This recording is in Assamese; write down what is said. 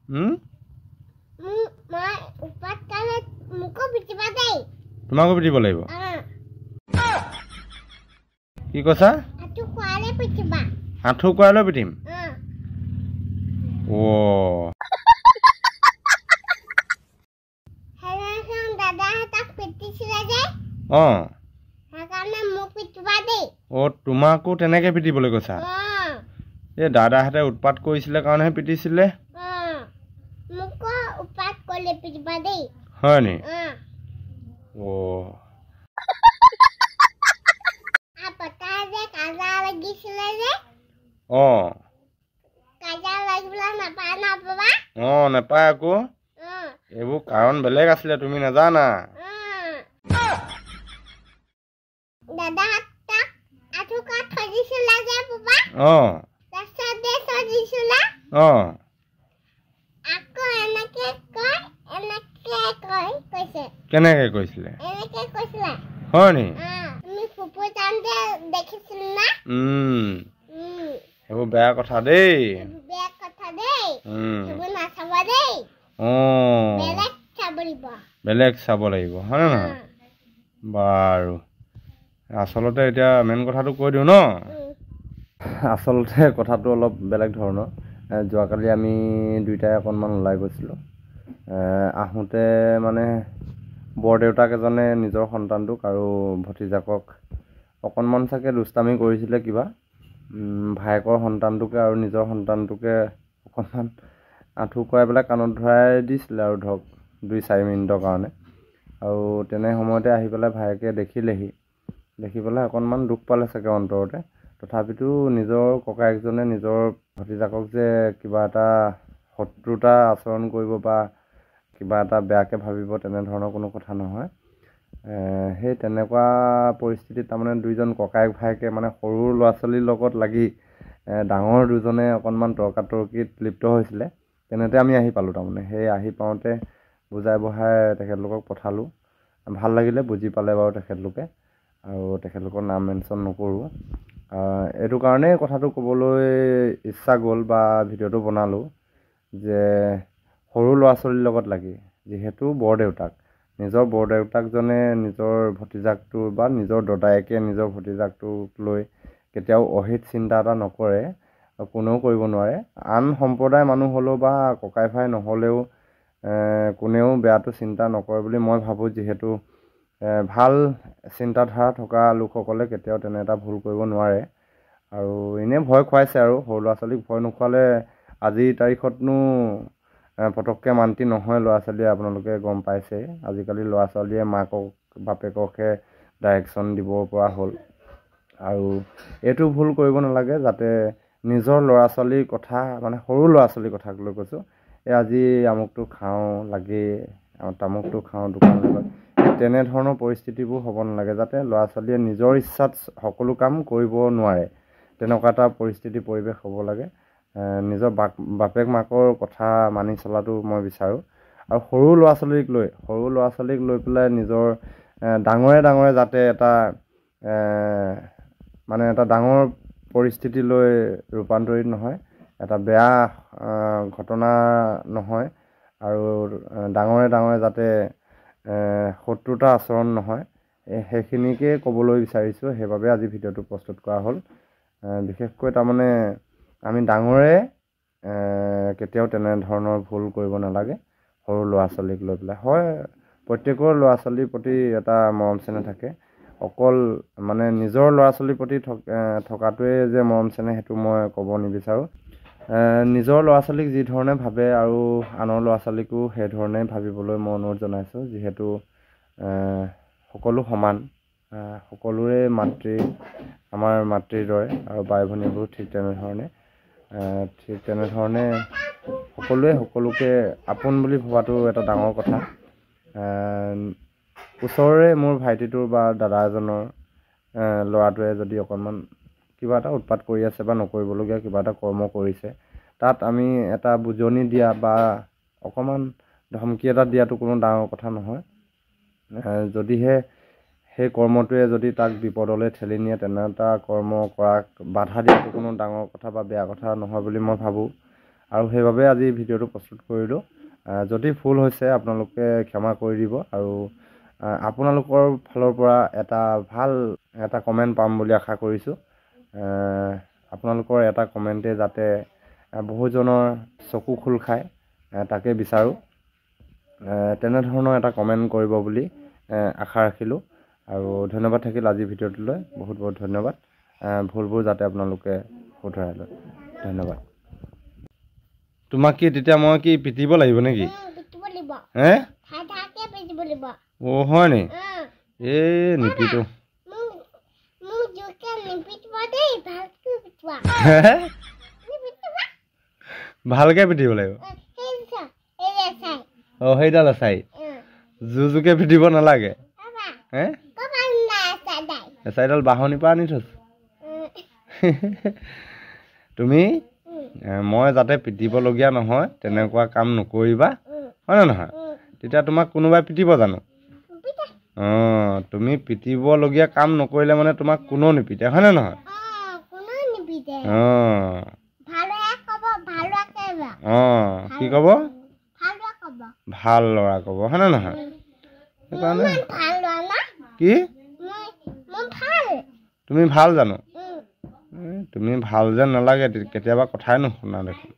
মই উৎপাত কৰিলে মোকো পিটিবা দেই তোমাকো পিটিব লাগিব কি কৈছা আঁঠু খোৱালে পিটিবা আঁঠু কোৱালৈ পিটিম ও হেৰাখন দাদাহঁতক পিটিছিলে যে সেইকাৰণে মোক পিটিবা দেই তোমাকো তেনেকৈ পিটিবলৈ কৈছা এই দাদাহঁতে উৎপাত কৰিছিলে কাৰণেহে পিটিছিলে মোকো উৎপাত কৰিলে পিটিবা দেই হয় নি পতাই যে কাজা লাগিছিলে যে কাজা লাগিবলৈ নাপায় নাপাবা নেপায় আকৌ এইবোৰ কাৰণ বেলেগ আছিলে তুমি নাজানা দাদাহঁতক আঁঠু কাট থৈ দিছিলে যে পাপা তাৰপিছতে থৈ দিছিলে আকৌ এনেকে কৈছে কেনেকে কৈছিলে এনেকে কৈছিলে হয় নি তুমি ফুপু যাওঁতে দেখিছিলা না এইবোৰ বেয়া কথা দেই সেইবোৰ নাচাবা দেই বেলেগ চাব লাগিব হয় নে নহয় বাৰু আচলতে এতিয়া মেইন কথাটো কৈ দিওঁ ন আচলতে কথাটো অলপ বেলেগ ধৰণৰ যোৱাকালি আমি দুইটাই অকণমান ওলাই গৈছিলোঁ আহোঁতে মানে বৰদেউতাক এজনে নিজৰ সন্তানটোক আৰু ভতিজাকক অকণমান চাগে দুষ্টামি কৰিছিলে কিবা ভায়েকৰ সন্তানটোকে আৰু নিজৰ সন্তানটোকে অকণমান আঁঠু কৰাই পেলাই কাণত ধৰাই দিছিলে আৰু ধৰক 2-4 মিনিটৰ কাৰণে আৰু তেনে সময়তে আহি পেলাই ভায়েকে দেখি পেলাই অকণমান দুখ পালে চাগে অন্তৰতে তথাপিতো নিজৰ ককায়েকজনে নিজৰ ভতিজাকক যে কিবা এটা শত্ৰুতা আচৰণ কৰিব বা কিবা এটা বেয়াকৈ ভাবিব তেনেধৰণৰ কোনো কথা নহয় সেই তেনেকুৱা পৰিস্থিতিত তাৰমানে দুইজন ককায়েক ভায়েকে মানে সৰু ল'ৰা ছোৱালীৰ লগত লাগি ডাঙৰ দুজনে অকণমান তৰ্কাতৰ্কিত লিপ্ত হৈছিলে তেনেতে আমি আহি পালোঁ তাৰমানে সেই আহি পাওঁতে বুজাই বঢ়াই তেখেতলোকক পঠালোঁ ভাল লাগিলে বুজি পালে বাৰু তেখেতলোকে আৰু তেখেতলোকৰ নাম মেনশ্যন নকৰোঁ এইটো কাৰণেই কথাটো ক'বলৈ ইচ্ছা গ'ল বা ভিডিঅ'টো বনালোঁ যে সৰু ল'ৰা ছোৱালীৰ লগত লাগি যিহেতু নিজৰ বৰদেউতাকজনে নিজৰ ভতিজাকটো বা নিজৰ দদায়েকে নিজৰ ভতিজাকটোক লৈ কেতিয়াও অহিত চিন্তা এটা নকৰে কোনেও কৰিব নোৱাৰে আন সম্প্ৰদায়ৰ মানুহ হ'লেও বা ককাই ভাই নহ'লেও কোনেও বেয়াটো চিন্তা নকৰে বুলি মই ভাবোঁ যিহেতু ভাল চিন্তাধাৰা থকা লোকসকলে কেতিয়াও তেনে এটা ভুল কৰিব নোৱাৰে আৰু এনেই ভয় খুৱাইছে আৰু সৰু ল'ৰা ছোৱালীক ভয় নোখোৱালে আজিৰ তাৰিখতনো পটককৈ মান্তি নহয় ল'ৰা ছোৱালীয়ে আপোনালোকে গম পাইছে আজিকালি ল'ৰা ছোৱালীয়ে মাকক বাপেককহে ডাইৰেকশ্যন দিব পৰা হ'ল আৰু এইটো ভুল কৰিব নালাগে যাতে নিজৰ ল'ৰা ছোৱালীৰ কথা মানে সৰু ল'ৰা ছোৱালীৰ কথাক লৈ কৈছোঁ আজি আমুকটো খাওঁ লাগে তামুকটো খাওঁ দোকানলৈ গৈ তেনেধৰণৰ পৰিস্থিতিবোৰ হ'ব নালাগে যাতে ল'ৰা ছোৱালীয়ে নিজৰ ইচ্ছাত সকলো কাম কৰিব নোৱাৰে তেনেকুৱা এটা পৰিৱেশ হ'ব লাগে নিজৰ বাপেক মাকৰ কথা মানি চলাটো মই বিচাৰোঁ আৰু সৰু ল'ৰা ছোৱালীক লৈ পেলাই নিজৰ ডাঙৰে যাতে এটা মানে এটা ডাঙৰ পৰিস্থিতিলৈ ৰূপান্তৰিত নহয় এটা বেয়া ঘটনা নহয় আৰু ডাঙৰে যাতে শত্ৰুতা আচৰণ নহয় সেইখিনিকে ক'বলৈ বিচাৰিছোঁ সেইবাবে আজি ভিডিঅ'টো প্ৰস্তুত কৰা হ'ল বিশেষকৈ তাৰমানে আমি ডাঙৰে কেতিয়াও তেনেধৰণৰ ভুল কৰিব নালাগে সৰু ল'ৰা ছোৱালীক লৈ পেলাই হয় প্ৰত্যেকৰ ল'ৰা ছোৱালীৰ প্ৰতি এটা মৰম চেনেহ থাকে অকল মানে নিজৰ ল'ৰা ছোৱালীৰ প্ৰতি থকাটোৱে যে মৰম চেনেহ সেইটো মই ক'ব নিবিচাৰোঁ নিজৰ ল'ৰা ছোৱালীক যি ধৰণে ভাবে আৰু আনৰ ল'ৰা ছোৱালীকো সেইধৰণে ভাবিবলৈ মই অনুৰোধ জনাইছোঁ যিহেতু সকলো সমান সকলোৰে আমাৰ মাতৃৰ দৰে আৰু বাই ভনীবোৰ ঠিক তেনেধৰণে সকলোৱে সকলোকে আপোন বুলি ভবাটো এটা ডাঙৰ কথা ওচৰৰে মোৰ ভাইটিটোৰ বা দাদা এজনৰ ল'ৰাটোৱে যদি অকণমান কিবা এটা উৎপাত কৰি আছে বা নকৰিবলগীয়া কিবা এটা কৰ্ম কৰিছে তাত আমি এটা বুজনি দিয়া বা অকণমান ধমকি এটা দিয়াটো কোনো ডাঙৰ কথা নহয় যদিহে সেই কৰ্মটোৱে যদি তাক বিপদলৈ ঠেলি নিয়ে তেনে এটা কৰ্ম কৰাক বাধা দিয়াটো কোনো ডাঙৰ কথা বা বেয়া কথা নহয় বুলি মই ভাবোঁ আৰু সেইবাবে আজি ভিডিঅ'টো প্ৰস্তুত কৰিলোঁ। যদি ভুল হৈছে আপোনালোকে ক্ষমা কৰি দিব আৰু আপোনালোকৰ ফালৰ পৰা ভাল এটা কমেণ্ট পাম বুলি আশা কৰিছোঁ। আপোনালোকৰ এটা কমেণ্টে যাতে বহুজনৰ চকু খোল খায় তাকে বিচাৰোঁ। তেনেধৰণৰ এটা কমেণ্ট কৰিব বুলি আশা ৰাখিলোঁ আৰু ধন্যবাদ থাকিল আজিৰ ভিডিঅ'টোলৈ। বহুত বহুত ধন্যবাদ। ভুলবোৰ যাতে আপোনালোকে শুধৰাই লয়। ধন্যবাদ। তোমাক কি তেতিয়া মই কি পিটিব লাগিব নেকি? হে অ' হয় নি? এই নিপিটো। ভালকে পিটিব লাগিব। অ' সেইডাল আছাই জোকে পিটিব নালাগে। হে এচাইডাল বাঁহনিৰ পৰা আনি থৈছো। তুমি মই যাতে পিটিবলগীয়া নহয় তেনেকুৱা কাম নকৰিবা, হয় নে নহয়? তেতিয়া তোমাক কোনোবাই পিটিব জানো? অঁ, তুমি পিটিবলগীয়া কাম নকৰিলে মানে তোমাক কোনেও নিপিটে, হয় নে নহয়? অঁ অঁ, কি ক'ব? ভাল ল'ৰা ক'ব, হয় নে নহয়? সেইকাৰণে কি তুমি ভাল জানো? তুমি ভাল যেন নালাগে, কেতিয়াবা কথাই নুশুনা দেখোন।